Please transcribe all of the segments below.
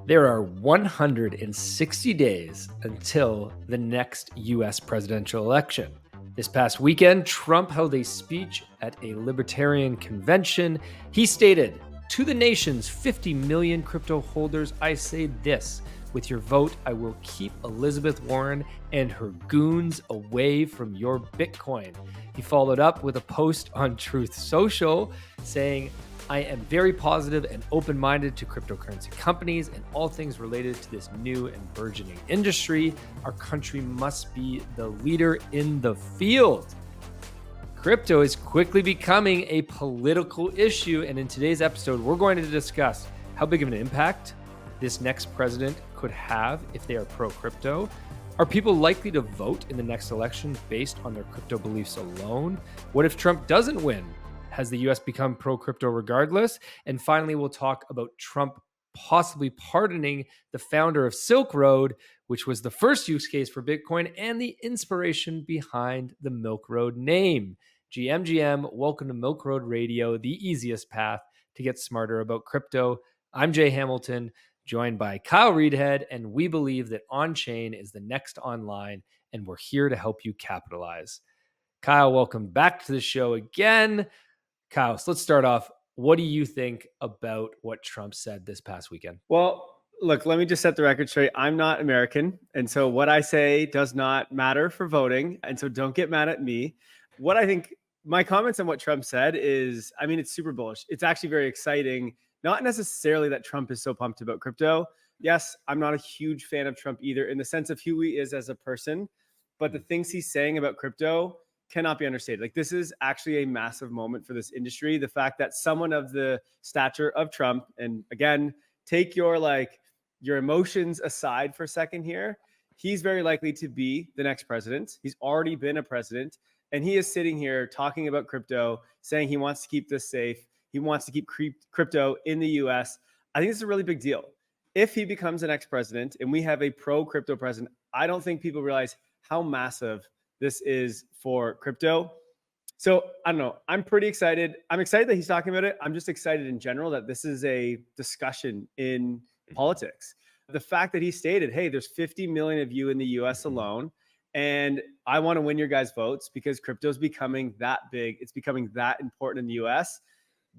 There are 160 days until the next US presidential election. This past weekend, Trump held a speech at a Libertarian Convention. He stated, "To the nation's 50 million crypto holders, I say this. With your vote, I will keep Elizabeth Warren and her goons away from your Bitcoin." He followed up with a post on Truth Social saying, "I am very positive and open-minded to cryptocurrency companies and all things related to this new and burgeoning industry. Our country must be the leader in the field." Crypto is quickly becoming a political issue, and in today's episode, we're going to discuss how big of an impact this next president could have if they are pro-crypto. Are people likely to vote in the next election based on their crypto beliefs alone? What if Trump doesn't win? Has the US become pro-crypto regardless? And finally, we'll talk about Trump possibly pardoning the founder of Silk Road, which was the first use case for Bitcoin and the inspiration behind the Milk Road name. GM, welcome to Milk Road Radio, the easiest path to get smarter about crypto. I'm Jay Hamilton, joined by Kyle Reedhead, and we believe that on-chain is the next online, and we're here to help you capitalize. Kyle, welcome back to the show again. Kyle, so let's start off. What do you think about what Trump said this past weekend? Well, look, let me just set the record straight. I'm not American. And so what I say does not matter for voting. And so don't get mad at me. What I think, my comments on what Trump said is, I mean, it's super bullish. It's actually very exciting. Not necessarily that Trump is so pumped about crypto. Yes, I'm not a huge fan of Trump either in the sense of who he is as a person. But the things he's saying about crypto cannot be understated. Like, this is actually a massive moment for this industry. The fact that someone of the stature of Trump, and again, take your emotions aside for a second here, he's very likely to be the next president. He's already been a president, and he is sitting here talking about crypto, saying he wants to keep this safe. He wants to keep crypto in the US. I think this is a really big deal. If he becomes the next president and we have a pro-crypto president, I don't think people realize how massive this is for crypto. So I don't know. I'm pretty excited. I'm excited that he's talking about it. I'm just excited in general that this is a discussion in politics. The fact that he stated, hey, there's 50 million of you in the US alone, and I want to win your guys' votes because crypto is becoming that big. It's becoming that important in the US.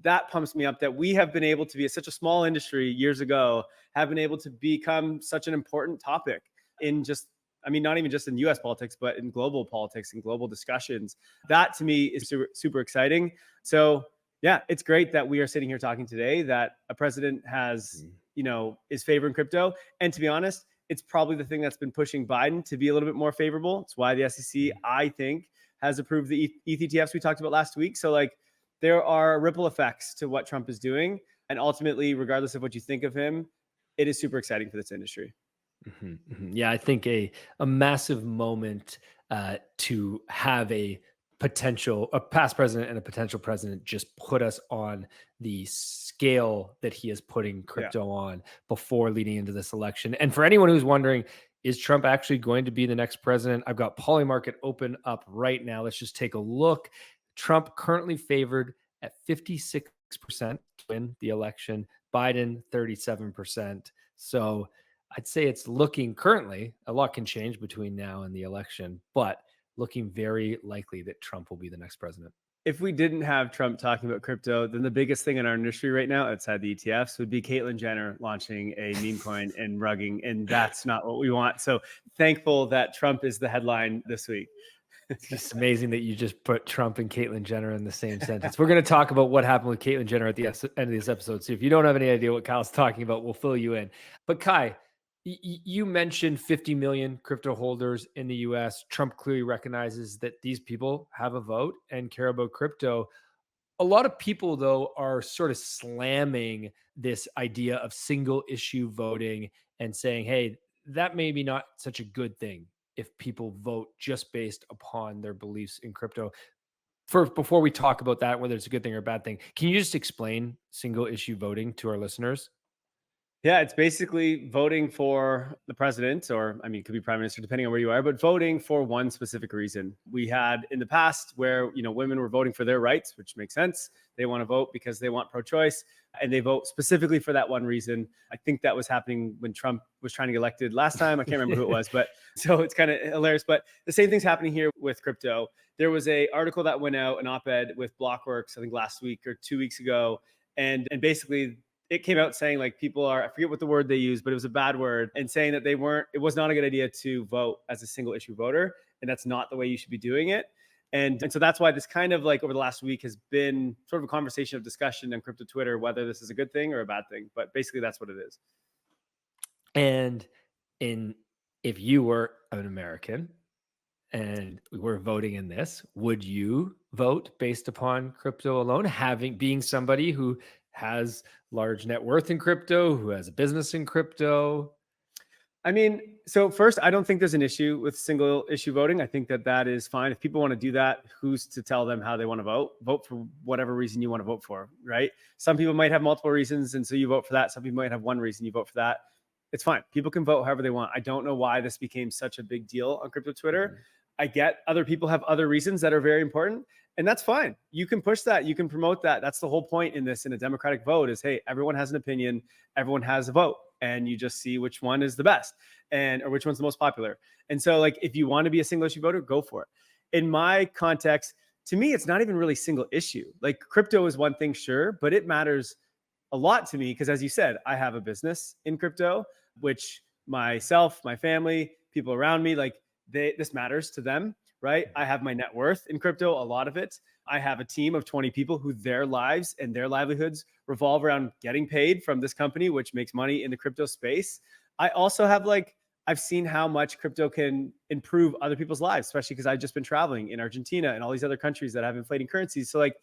That pumps me up that we have been able to be such a small industry years ago, have been able to become such an important topic in just, I mean, not even just in US politics, but in global politics and global discussions. That to me is super, super exciting. So yeah, it's great that we are sitting here talking today that a president has, is favoring crypto. And to be honest, it's probably the thing that's been pushing Biden to be a little bit more favorable. It's why the SEC, I think, has approved the ETH ETFs we talked about last week. So there are ripple effects to what Trump is doing. And ultimately, regardless of what you think of him, it is super exciting for this industry. Yeah, I think a massive moment to have a past president and a potential president just put us on the scale that he is putting crypto on before leading into this election. And for anyone who's wondering, is Trump actually going to be the next president? I've got Polymarket open up right now. Let's just take a look. Trump currently favored at 56% to win the election, Biden 37%. So I'd say it's looking currently, a lot can change between now and the election, but looking very likely that Trump will be the next president. If we didn't have Trump talking about crypto, then the biggest thing in our industry right now outside the ETFs would be Caitlyn Jenner launching a meme coin and rugging, and that's not what we want. So thankful that Trump is the headline this week. It's just amazing that you just put Trump and Caitlyn Jenner in the same sentence. We're going to talk about what happened with Caitlyn Jenner at the end of this episode. So if you don't have any idea what Kyle's talking about, we'll fill you in. But Kai, you mentioned 50 million crypto holders in the US. Trump clearly recognizes that these people have a vote and care about crypto. A lot of people, though, are sort of slamming this idea of single issue voting and saying, hey, that may be not such a good thing if people vote just based upon their beliefs in crypto. Before we talk about that, whether it's a good thing or a bad thing, can you just explain single issue voting to our listeners? Yeah, it's basically voting for the president, or I mean, it could be prime minister, depending on where you are, but voting for one specific reason. We had in the past where, women were voting for their rights, which makes sense. They want to vote because they want pro-choice, and they vote specifically for that one reason. I think that was happening when Trump was trying to get elected last time. I can't remember who it was, but so it's kind of hilarious. But the same thing's happening here with crypto. There was an article that went out, an op-ed with Blockworks, I think last week or 2 weeks ago, and basically it came out saying like people are, I forget what the word they used, but it was a bad word, and saying that it was not a good idea to vote as a single issue voter. And that's not the way you should be doing it. And so that's why this kind of like over the last week has been sort of a conversation of discussion on crypto Twitter, whether this is a good thing or a bad thing. But basically that's what it is. And if you were an American and we were voting in this, would you vote based upon crypto alone, being somebody who has large net worth in crypto, who has a business in crypto? I mean, so first, I don't think there's an issue with single issue voting. I think that is fine. If people want to do that, who's to tell them how they want to vote? Vote for whatever reason you want to vote for, right? Some people might have multiple reasons, and so you vote for that. Some people might have one reason, you vote for that. It's fine. People can vote however they want. I don't know why this became such a big deal on crypto Twitter. Mm-hmm. I get other people have other reasons that are very important, and that's fine. You can push that. You can promote that. That's the whole point in this, in a democratic vote, is, hey, everyone has an opinion. Everyone has a vote, and you just see which one is the best or which one's the most popular. And so like, if you want to be a single issue voter, go for it. In my context, to me, it's not even really single issue. Like, crypto is one thing, sure, but it matters a lot to me because, as you said, I have a business in crypto, which myself, my family, people around me, like, this matters to them, right? I have my net worth in crypto, a lot of it. I have a team of 20 people who their lives and their livelihoods revolve around getting paid from this company, which makes money in the crypto space. I also have I've seen how much crypto can improve other people's lives, especially because I've just been traveling in Argentina and all these other countries that have inflating currencies. So like,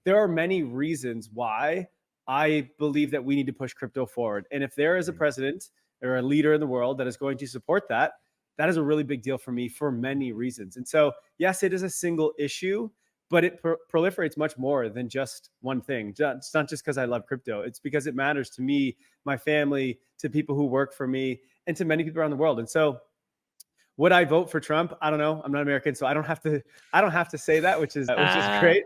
there are many reasons why I believe that we need to push crypto forward. And if there is a president or a leader in the world that is going to support that, that is a really big deal for me for many reasons. And so, yes, it is a single issue, but it proliferates much more than just one thing. It's not just because I love crypto. It's because it matters to me, my family, to people who work for me, and to many people around the world. And so, would I vote for Trump? I don't know. I'm not American, so I don't have to say that, which is great.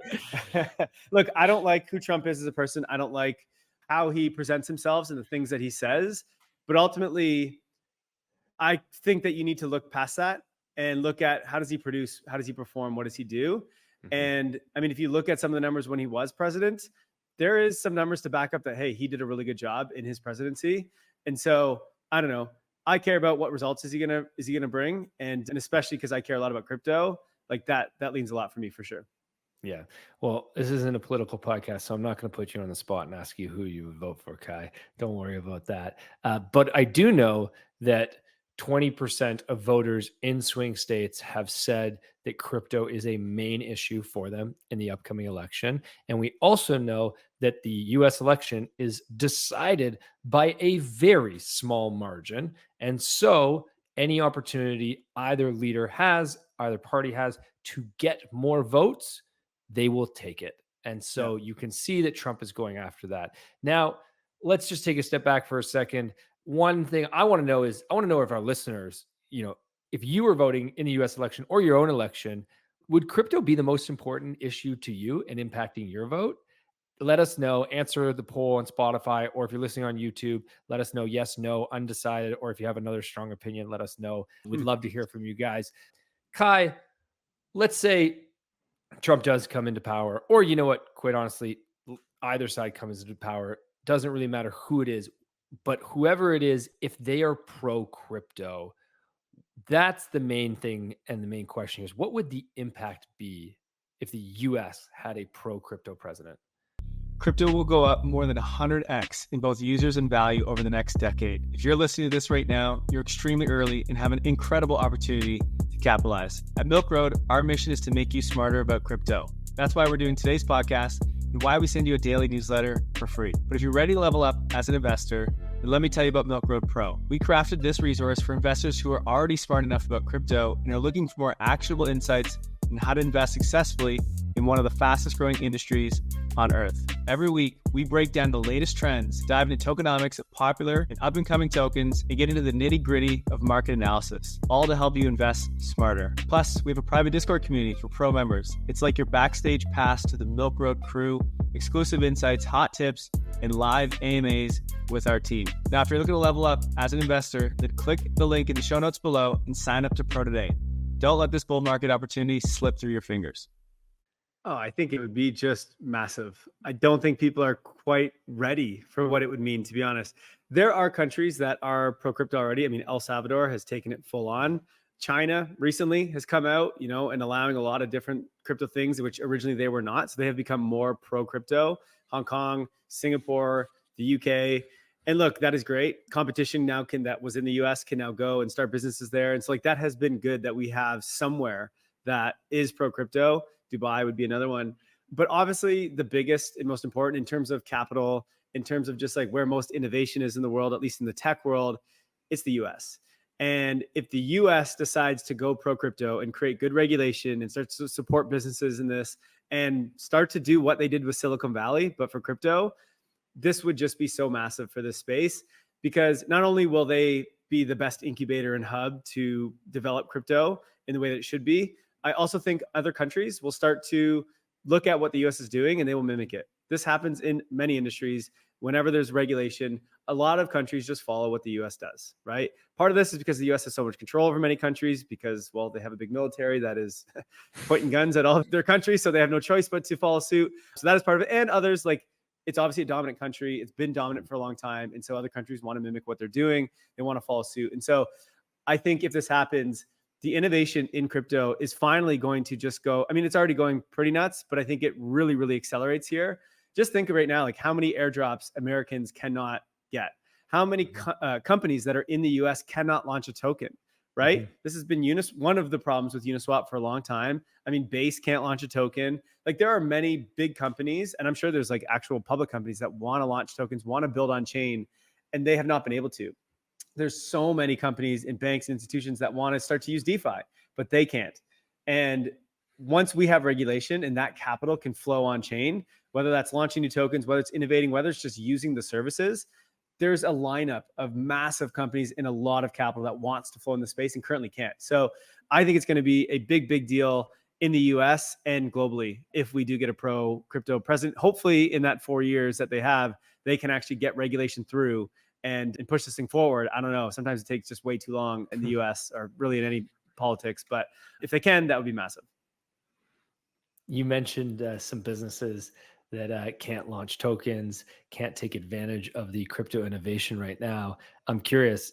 Look, I don't like who Trump is as a person. I don't like how he presents himself and the things that he says. But ultimately, I think that you need to look past that and look at how does he produce, how does he perform, what does he do? Mm-hmm. And I mean, if you look at some of the numbers when he was president, there is some numbers to back up that, hey, he did a really good job in his presidency. And so I don't know. I care about what results is he gonna bring, and especially because I care a lot about crypto, like that leans a lot for me for sure. Yeah. Well, this isn't a political podcast, so I'm not going to put you on the spot and ask you who you would vote for, Kai. Don't worry about that. But I do know that 20% of voters in swing states have said that crypto is a main issue for them in the upcoming election. And we also know that the US election is decided by a very small margin. And so any opportunity either leader has, either party has to get more votes, they will take it. And so you can see that Trump is going after that. Now, let's just take a step back for a second. One thing I want to know is, I want to know if our listeners, if you were voting in the US election or your own election, would crypto be the most important issue to you and impacting your vote? Let us know. Answer the poll on Spotify, or if you're listening on YouTube, let us know yes, no, undecided, or if you have another strong opinion, let us know. We'd love to hear from you guys. Kai, let's say Trump does come into power, or you know what, quite honestly, either side comes into power. Doesn't really matter who it is, but whoever it is, if they are pro crypto, that's the main thing. And the main question is, what would the impact be if the US had a pro crypto president? Crypto will go up more than 100x in both users and value over the next decade. If you're listening to this right now, you're extremely early and have an incredible opportunity to capitalize. At Milk Road, our mission is to make you smarter about crypto. That's why we're doing today's podcast and why we send you a daily newsletter for free. But if you're ready to level up as an investor, then let me tell you about Milk Road Pro. We crafted this resource for investors who are already smart enough about crypto and are looking for more actionable insights on how to invest successfully in one of the fastest growing industries on earth. Every week, we break down the latest trends, dive into tokenomics of popular and up-and-coming tokens, and get into the nitty-gritty of market analysis, all to help you invest smarter. Plus, we have a private Discord community for pro members. It's like your backstage pass to the Milk Road crew, exclusive insights, hot tips, and live AMAs with our team. Now, if you're looking to level up as an investor, then click the link in the show notes below and sign up to Pro today. Don't let this bull market opportunity slip through your fingers. Oh, I think it would be just massive. I don't think people are quite ready for what it would mean, to be honest. There are countries that are pro crypto already. I mean, El Salvador has taken it full on. China recently has come out, and allowing a lot of different crypto things, which originally they were not. So they have become more pro crypto. Hong Kong, Singapore, the UK. And look, that is great. Competition now that was in the US can now go and start businesses there. And so that has been good that we have somewhere that is pro crypto. Dubai would be another one. But obviously the biggest and most important in terms of capital, in terms of just where most innovation is in the world, at least in the tech world, it's the US. And if the US decides to go pro crypto and create good regulation and start to support businesses in this and start to do what they did with Silicon Valley, but for crypto, this would just be so massive for this space, because not only will they be the best incubator and hub to develop crypto in the way that it should be, I also think other countries will start to look at what the US is doing and they will mimic it. This happens in many industries. Whenever there's regulation, a lot of countries just follow what the US does, right? Part of this is because the US has so much control over many countries because, well, they have a big military that is pointing guns at all of their countries. So they have no choice but to follow suit. So that is part of it. And others, it's obviously a dominant country. It's been dominant for a long time. And so other countries want to mimic what they're doing. They want to follow suit. And so I think if this happens, the innovation in crypto is finally going to just go. I mean, it's already going pretty nuts, but I think it really, really accelerates here. Just think of right now, how many airdrops Americans cannot get, how many companies that are in the US cannot launch a token, right? Mm-hmm. This has been one of the problems with Uniswap for a long time. I mean, Base can't launch a token. There are many big companies, and I'm sure there's actual public companies that want to launch tokens, want to build on chain, and they have not been able to. There's so many companies and banks and institutions that want to start to use DeFi, but they can't. And once we have regulation and that capital can flow on chain, whether that's launching new tokens, whether it's innovating, whether it's just using the services, there's a lineup of massive companies and a lot of capital that wants to flow in the space and currently can't. So I think it's going to be a big, big deal in the US and globally if we do get a pro crypto president. Hopefully in that 4 years that they have, they can actually get regulation through and push this thing forward. I don't know. Sometimes it takes just way too long in the US or really in any politics, but if they can, that would be massive. You mentioned some businesses that can't launch tokens, can't take advantage of the crypto innovation right now. I'm curious,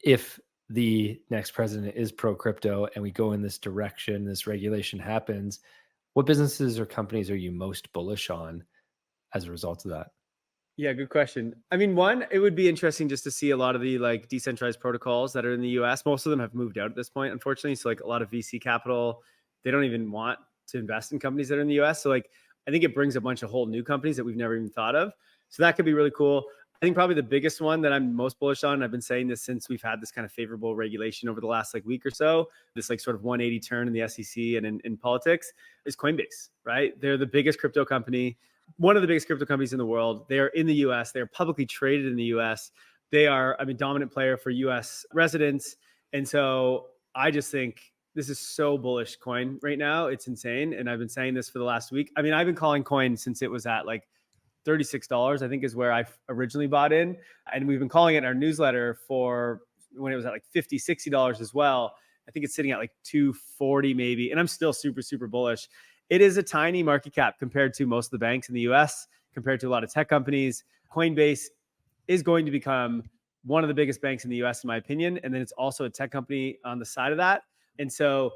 if the next president is pro crypto and we go in this direction, this regulation happens, what businesses or companies are you most bullish on as a result of that? Yeah, good question. I mean, one, it would be interesting just to see a lot of the decentralized protocols that are in the US. Most of them have moved out at this point, unfortunately. So a lot of VC capital, they don't even want to invest in companies that are in the US. So I think it brings a bunch of whole new companies that we've never even thought of. So that could be really cool. I think probably the biggest one that I'm most bullish on, and I've been saying this since we've had this kind of favorable regulation over the last week or so, this sort of 180 turn in the SEC and in politics, is Coinbase, right? They're the biggest crypto company, one of the biggest crypto companies in the world. They are in the US. They are publicly traded in the US. They are a dominant player for US residents. And so I just think this is so bullish coin right now. It's insane. And I've been saying this for the last week. I mean, I've been calling coin since it was at $36, I think is where I originally bought in. And we've been calling it in our newsletter for when it was at $50, $60 as well. I think it's sitting at $240 maybe. And I'm still super, super bullish. It is a tiny market cap compared to most of the banks in the US, compared to a lot of tech companies. Coinbase is going to become one of the biggest banks in the US, in my opinion. And then it's also a tech company on the side of that. And so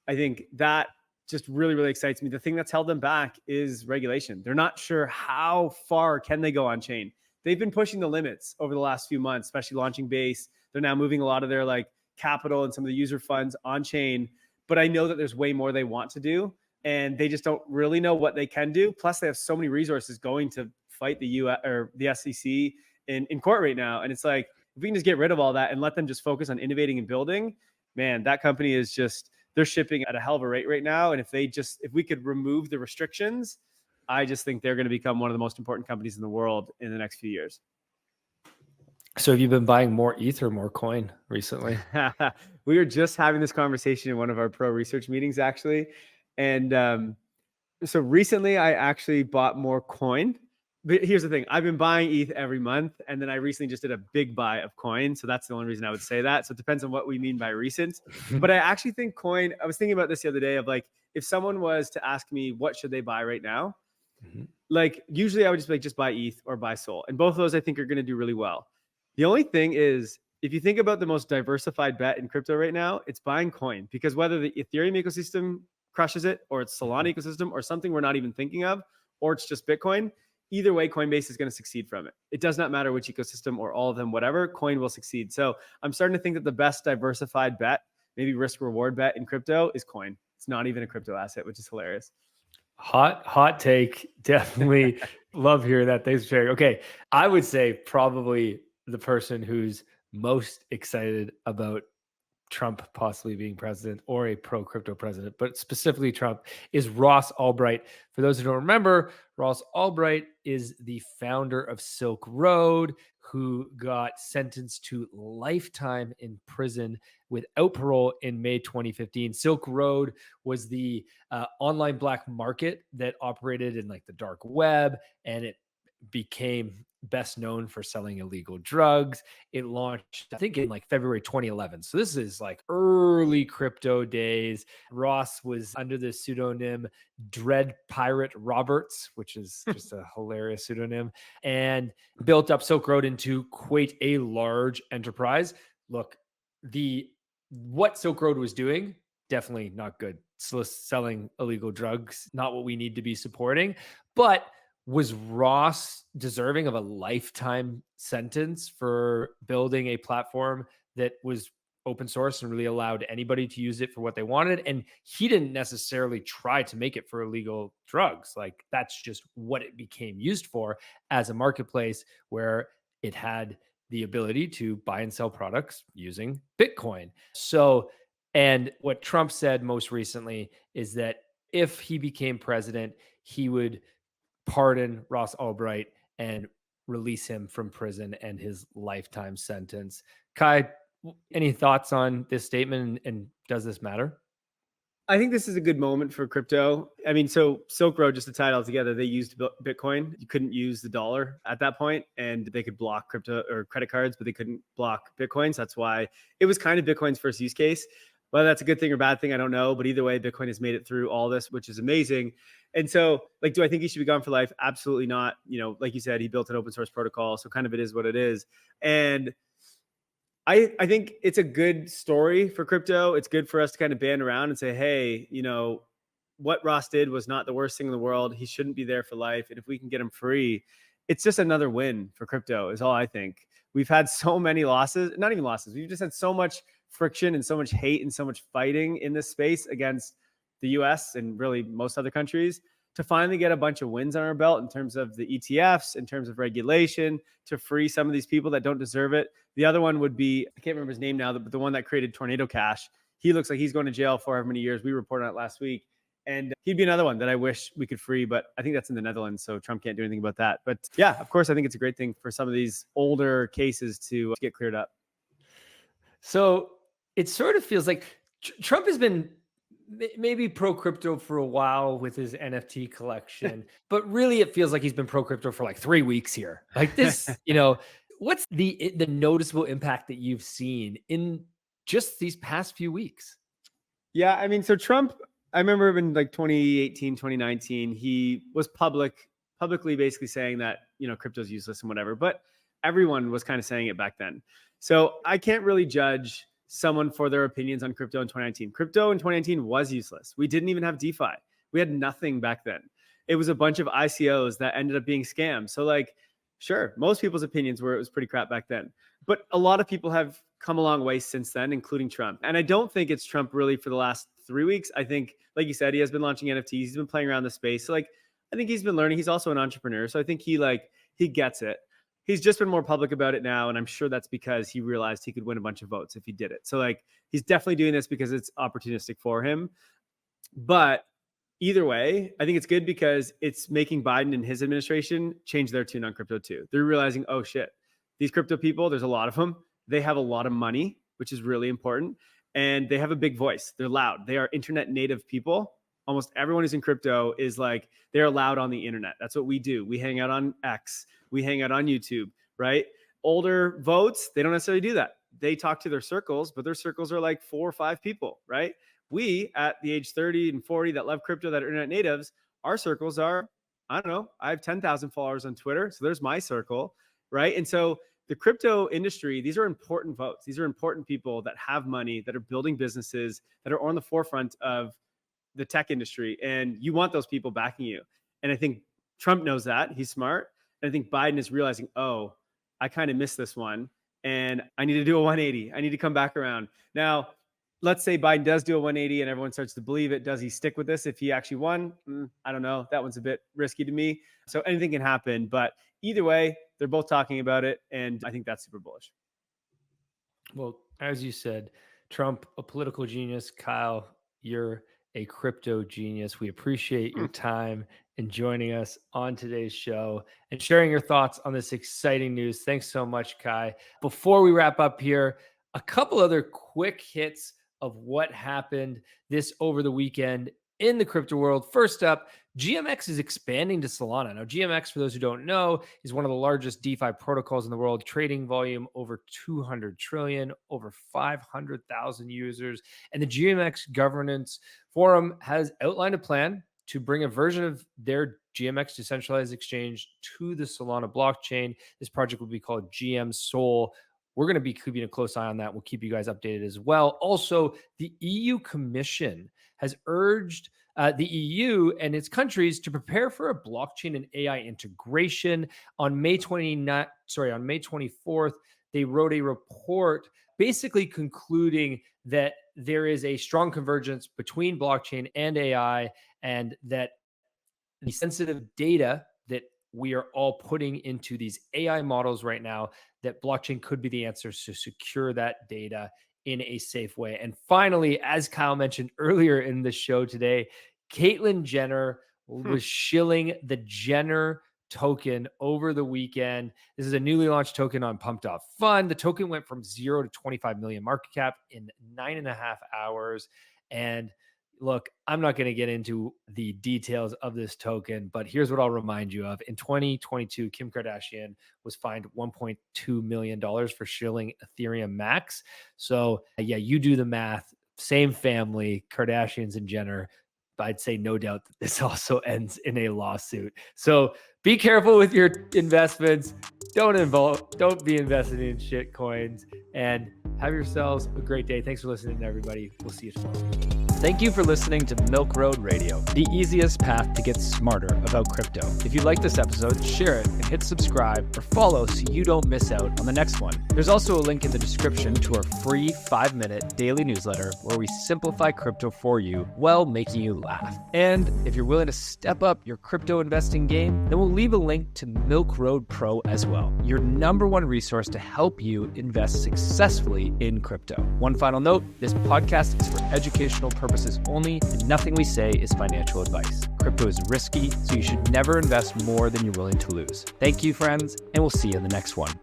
I think that just really, really excites me. The thing that's held them back is regulation. They're not sure how far can they go on chain. They've been pushing the limits over the last few months, especially launching Base. They're now moving a lot of their capital and some of the user funds on chain. But I know that there's way more they want to do, and they just don't really know what they can do. Plus, they have so many resources going to fight the US or the SEC in court right now. And it's if we can just get rid of all that and let them just focus on innovating and building, man, that company is they're shipping at a hell of a rate right now. And if we could remove the restrictions, I just think they're going to become one of the most important companies in the world in the next few years. So have you been buying more ETH or more coin recently? We were just having this conversation in one of our pro research meetings, actually. And so recently I actually bought more coin. But here's the thing. I've been buying ETH every month. And then I recently just did a big buy of coin. So that's the only reason I would say that. So it depends on what we mean by recent. But I actually think coin, I was thinking about this the other day of like, if someone was to ask me, what should they buy right now? Like usually I would just be like, just buy ETH or buy SOL. And both of those I think are going to do really well. The only thing is, if you think about the most diversified bet in crypto right now, it's buying coin, because whether the Ethereum ecosystem crushes it, or it's Solana ecosystem, or something we're not even thinking of, or it's just Bitcoin, either way, Coinbase is going to succeed from it. It does not matter which ecosystem or all of them, whatever, coin will succeed. So I'm starting to think that the best diversified bet, maybe risk reward bet in crypto, is coin. It's not even a crypto asset, which is hilarious. Hot take. Definitely love hearing that. Thanks for sharing. Okay. I would say probably the person who's most excited about Trump possibly being president, or a pro crypto president, but specifically Trump, is Ross Ulbricht. For those who don't remember, Ross Ulbricht is the founder of Silk Road, who got sentenced to lifetime in prison without parole in May 2015. Silk Road was the online black market that operated in like the dark web, and it became best known for selling illegal drugs. It launched, I think, in like February 2011. So this is like early crypto days. Ross was under the pseudonym Dread Pirate Roberts, which is just a hilarious pseudonym, and built up Silk Road into quite a large enterprise. Look, what Silk Road was doing, definitely not good. So selling illegal drugs, not what we need to be supporting. But was Ross deserving of a lifetime sentence for building a platform that was open source and really allowed anybody to use it for what they wanted? And he didn't necessarily try to make it for illegal drugs. Like, that's just what it became used for, as a marketplace where it had the ability to buy and sell products using Bitcoin. So, and what Trump said most recently is that if he became president, he would pardon Ross Ulbricht and release him from prison and his lifetime sentence. Kai, any thoughts on this statement, and does this matter? I think this is a good moment for crypto. I mean, so Silk Road, just to tie it all together, they used Bitcoin. You couldn't use the dollar at that point, and they could block crypto or credit cards, but they couldn't block Bitcoin. So that's why it was kind of Bitcoin's first use case. Whether that's a good thing or bad thing, I don't know. But either way, Bitcoin has made it through all this, which is amazing. And so, like, do I think he should be gone for life? Absolutely not. You know, like you said, he built an open source protocol. So kind of it is what it is. And I think it's a good story for crypto. It's good for us to kind of band around and say, hey, you know, what Ross did was not the worst thing in the world. He shouldn't be there for life. And if we can get him free, it's just another win for crypto, is all I think. We've had so many losses, not even losses. We've just had so much friction and so much hate and so much fighting in this space against the US and really most other countries, to finally get a bunch of wins on our belt in terms of the ETFs, in terms of regulation, to free some of these people that don't deserve it. The other one would be, I can't remember his name now, but the one that created Tornado Cash. He looks like he's going to jail for however many years. We reported on it last week. And he'd be another one that I wish we could free, but I think that's in the Netherlands, so Trump can't do anything about that. But yeah, of course, I think it's a great thing for some of these older cases to get cleared up. So it sort of feels like Trump has been maybe pro crypto for a while with his NFT collection, but really it feels like he's been pro crypto for like 3 weeks here. Like this, you know, what's the noticeable impact that you've seen in just these past few weeks? Yeah, I mean, so Trump, I remember in like 2018, 2019, he was publicly basically saying that, you know, crypto's useless and whatever, but everyone was kind of saying it back then. So I can't really judge someone for their opinions on crypto in 2019. Crypto in 2019 was useless. We didn't even have DeFi. We had nothing back then. It was a bunch of ICOs that ended up being scams. So like, sure, most people's opinions were it was pretty crap back then. But a lot of people have come a long way since then, including Trump. And I don't think it's Trump really for the last 3 weeks. I think, like you said, he has been launching NFTs. He's been playing around the space. So like, I think he's been learning. He's also an entrepreneur. So I think he gets it. He's just been more public about it now. And I'm sure that's because he realized he could win a bunch of votes if he did it. So like, he's definitely doing this because it's opportunistic for him. But either way, I think it's good because it's making Biden and his administration change their tune on crypto too. They're realizing, oh shit, these crypto people, there's a lot of them. They have a lot of money, which is really important. And they have a big voice. They're loud. They are internet native people. Almost everyone who's in crypto is like, they're loud on the internet. That's what we do. We hang out on X. We hang out on YouTube, right? Older votes, they don't necessarily do that. They talk to their circles, but their circles are like 4 or 5 people, right? We at the age 30 and 40 that love crypto, that are internet natives, our circles are, I don't know, I have 10,000 followers on Twitter. So there's my circle, right? And so the crypto industry, these are important votes. These are important people that have money, that are building businesses, that are on the forefront of the tech industry. And you want those people backing you. And I think Trump knows that. He's smart. And I think Biden is realizing, oh, I kind of missed this one. And I need to do a 180. I need to come back around. Now, let's say Biden does do a 180 and everyone starts to believe it. Does he stick with this if he actually won? I don't know. That one's a bit risky to me. So anything can happen. But either way, they're both talking about it. And I think that's super bullish. Well, as you said, Trump, a political genius. Kyle, you're a crypto genius. We appreciate your time and joining us on today's show and sharing your thoughts on this exciting news. Thanks so much, Kai. Before we wrap up here, a couple other quick hits of what happened this over the weekend in the crypto world. First up, GMX is expanding to Solana. Now, GMX, for those who don't know, is one of the largest DeFi protocols in the world, trading volume over 200 trillion, over 500,000 users. And the GMX Governance Forum has outlined a plan to bring a version of their GMX decentralized exchange to the Solana blockchain. This project will be called GM Sol. We're going to be keeping a close eye on that. We'll keep you guys updated as well. Also, the EU Commission has urged the EU and its countries to prepare for a blockchain and AI integration. On May 24th, they wrote a report basically concluding that there is a strong convergence between blockchain and AI, and that the sensitive data that we are all putting into these AI models right now, that blockchain could be the answer to secure that data in a safe way. And finally, as Kyle mentioned earlier in the show today, Caitlyn Jenner was shilling the Jenner token over the weekend. This is a newly launched token on Pumped Up Fund. The token went from 0 to 25 million market cap in 9.5 hours. And look, I'm not going to get into the details of this token, but here's what I'll remind you of. In 2022, Kim Kardashian was fined $1.2 million for shilling Ethereum Max. So yeah, you do the math. Same family, Kardashians and Jenner. I'd say no doubt that this also ends in a lawsuit. So be careful with your investments. Don't be investing in shit coins, and have yourselves a great day. Thanks for listening, everybody. We'll see you tomorrow. Thank you for listening to Milk Road Radio, the easiest path to get smarter about crypto. If you like this episode, share it and hit subscribe or follow so you don't miss out on the next one. There's also a link in the description to our free 5-minute daily newsletter where we simplify crypto for you while making you laugh. And if you're willing to step up your crypto investing game, then we'll leave a link to Milk Road Pro as well, your #1 resource to help you invest successfully in crypto. One final note, this podcast is for educational purposes only, and nothing we say is financial advice. Crypto is risky, so you should never invest more than you're willing to lose. Thank you, friends, and we'll see you in the next one.